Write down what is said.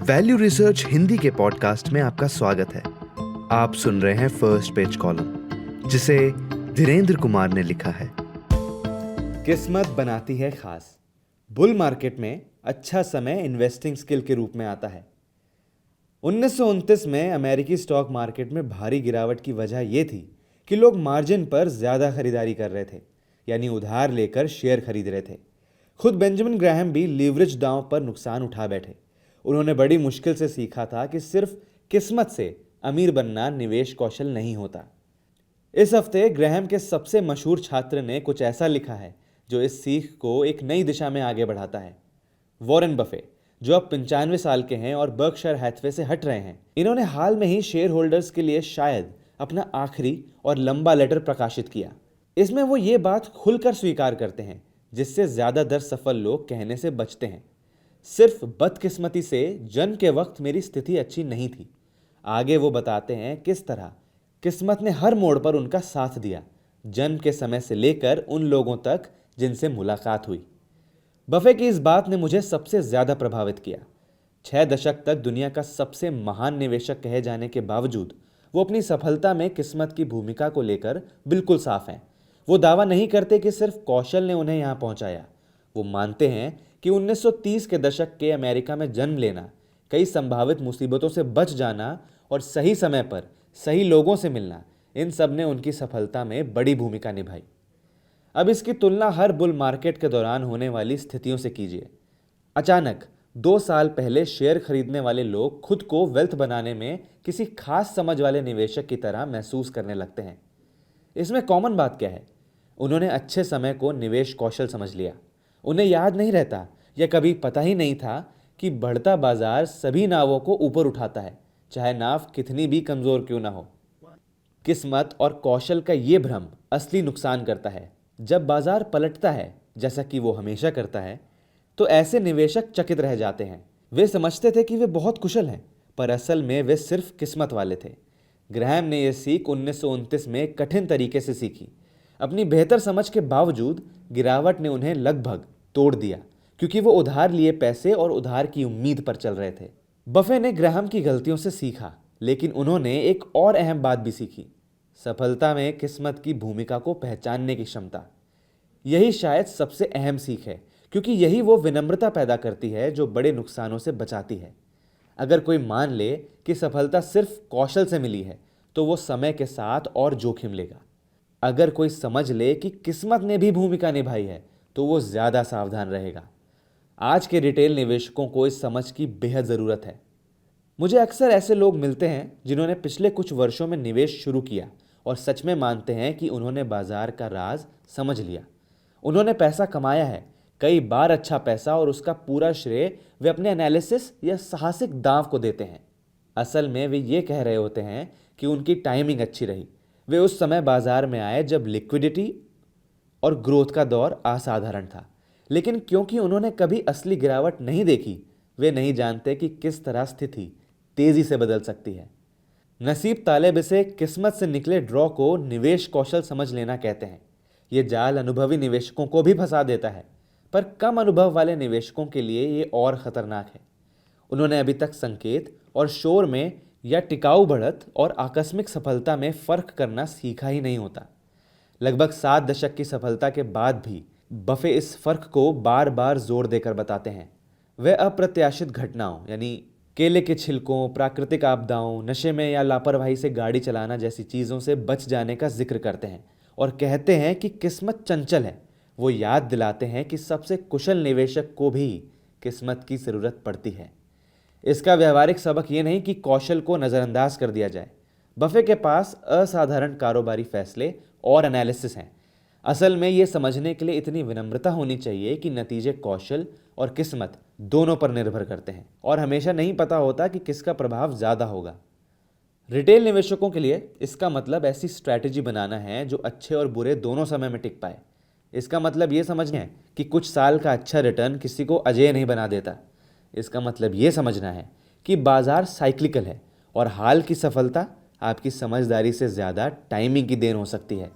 Value research Hindi के podcast में आपका स्वागत है। आप सुन रहे हैं फर्स्ट पेज कॉलम, जिसे धीरेन्द्र कुमार ने लिखा है। किस्मत बनाती है खास। बुल मार्केट में अच्छा समय इन्वेस्टिंग स्किल के रूप में आता है। 1929 में अमेरिकी स्टॉक मार्केट में भारी गिरावट की वजह यह थी कि लोग मार्जिन पर ज्यादा खरीदारी कर रहे थे, यानी उधार लेकर शेयर खरीद रहे थे। खुद बेंजामिन ग्राहम भी लीवरेज दांव पर नुकसान उठा बैठे। उन्होंने बड़ी मुश्किल से सीखा था कि सिर्फ किस्मत से अमीर बनना निवेश कौशल नहीं होता। इस हफ्ते ग्राहम के सबसे मशहूर छात्र ने कुछ ऐसा लिखा है जो इस सीख को एक नई दिशा में आगे बढ़ाता है। वॉरेन बफे, जो अब 95 साल के हैं और बर्कशायर हैथवे से हट रहे हैं, इन्होंने हाल में ही शेयर होल्डर्स के लिए शायद अपना आखिरी और लंबा लेटर प्रकाशित किया। इसमें वो ये बात खुलकर स्वीकार करते हैं जिससे ज्यादातर सफल लोग कहने से बचते हैं। सिर्फ बदकिस्मती से जन्म के वक्त मेरी स्थिति अच्छी नहीं थी। आगे वो बताते हैं किस तरह किस्मत ने हर मोड़ पर उनका साथ दिया, जन्म के समय से लेकर उन लोगों तक जिनसे मुलाकात हुई। बफे की इस बात ने मुझे सबसे ज्यादा प्रभावित किया। 6 दशक तक दुनिया का सबसे महान निवेशक कहे जाने के बावजूद वो अपनी सफलता में किस्मत की भूमिका को लेकर बिल्कुल साफ हैं। वो दावा नहीं करते कि सिर्फ कौशल ने उन्हें यहां पहुंचाया। वो मानते हैं कि 1930 के दशक के अमेरिका में जन्म लेना, कई संभावित मुसीबतों से बच जाना और सही समय पर सही लोगों से मिलना, इन सब ने उनकी सफलता में बड़ी भूमिका निभाई। अब इसकी तुलना हर बुल मार्केट के दौरान होने वाली स्थितियों से कीजिए। अचानक 2 साल पहले शेयर खरीदने वाले लोग खुद को वेल्थ बनाने में किसी खास समझ वाले निवेशक की तरह महसूस करने लगते हैं। इसमें कॉमन बात क्या है? उन्होंने अच्छे समय को निवेश कौशल समझ लिया। उन्हें याद नहीं रहता या कभी पता ही नहीं था कि बढ़ता बाजार सभी नावों को ऊपर उठाता है, चाहे नाव कितनी भी कमजोर क्यों ना हो। किस्मत और कौशल का ये भ्रम असली नुकसान करता है। जब बाजार पलटता है, जैसा कि वो हमेशा करता है, तो ऐसे निवेशक चकित रह जाते हैं। वे समझते थे कि वे बहुत कुशल हैं, पर असल में वे सिर्फ किस्मत वाले थे। ग्राहम ने यह सीख 1929 में कठिन तरीके से सीखी। अपनी बेहतर समझ के बावजूद गिरावट ने उन्हें लगभग तोड़ दिया, क्योंकि वो उधार लिए पैसे और उधार की उम्मीद पर चल रहे थे। बफे ने ग्राहम की गलतियों से सीखा, लेकिन उन्होंने एक और अहम बात भी सीखी, सफलता में किस्मत की भूमिका को पहचानने की क्षमता। यही शायद सबसे अहम सीख है, क्योंकि यही वो विनम्रता पैदा करती है जो बड़े नुकसानों से बचाती है। अगर कोई मान ले कि सफलता सिर्फ कौशल से मिली है, तो वो समय के साथ और जोखिम लेगा। अगर कोई समझ ले कि किस्मत ने भी भूमिका निभाई है, तो वो ज्यादा सावधान रहेगा। आज के रिटेल निवेशकों को इस समझ की बेहद जरूरत है। मुझे अक्सर ऐसे लोग मिलते हैं जिन्होंने पिछले कुछ वर्षों में निवेश शुरू किया और सच में मानते हैं कि उन्होंने बाजार का राज समझ लिया। उन्होंने पैसा कमाया है, कई बार अच्छा पैसा, और उसका पूरा श्रेय वे अपने एनालिसिस या साहसिक दांव को देते हैं। असल में वे ये कह रहे होते हैं कि उनकी टाइमिंग अच्छी रही। वे उस समय बाजार में आए जब लिक्विडिटी और ग्रोथ का दौर असाधारण था, लेकिन क्योंकि उन्होंने कभी असली गिरावट नहीं देखी, वे नहीं जानते कि किस तरह स्थिति तेजी से बदल सकती है। नसीब तालेब इसे किस्मत से निकले ड्रॉ को निवेश कौशल समझ लेना कहते हैं। यह जाल अनुभवी निवेशकों को भी फंसा देता है, पर कम अनुभव वाले निवेशकों के लिए यह और खतरनाक है। उन्होंने अभी तक संकेत और शोर में या टिकाऊ बढ़त और आकस्मिक सफलता में फर्क करना सीखा ही नहीं होता। लगभग 7 दशक की सफलता के बाद भी बफे इस फर्क को बार बार जोर देकर बताते हैं। वे अप्रत्याशित घटनाओं, यानी केले के छिलकों, प्राकृतिक आपदाओं, नशे में या लापरवाही से गाड़ी चलाना जैसी चीज़ों से बच जाने का जिक्र करते हैं और कहते हैं कि किस्मत चंचल है। वो याद दिलाते हैं कि सबसे कुशल निवेशक को भी किस्मत की ज़रूरत पड़ती है। इसका व्यवहारिक सबक ये नहीं कि कौशल को नज़रअंदाज कर दिया जाए। बफे के पास असाधारण कारोबारी फैसले और एनालिसिस हैं। असल में ये समझने के लिए इतनी विनम्रता होनी चाहिए कि नतीजे कौशल और किस्मत दोनों पर निर्भर करते हैं और हमेशा नहीं पता होता कि किसका प्रभाव ज़्यादा होगा। रिटेल निवेशकों के लिए इसका मतलब ऐसी स्ट्रैटेजी बनाना है जो अच्छे और बुरे दोनों समय में टिक पाए। इसका मतलब ये समझना है कि कुछ साल का अच्छा रिटर्न किसी को अजेय नहीं बना देता। इसका मतलब ये समझना है कि बाजार साइक्लिकल है और हाल की सफलता आपकी समझदारी से ज़्यादा टाइमिंग की देन हो सकती है।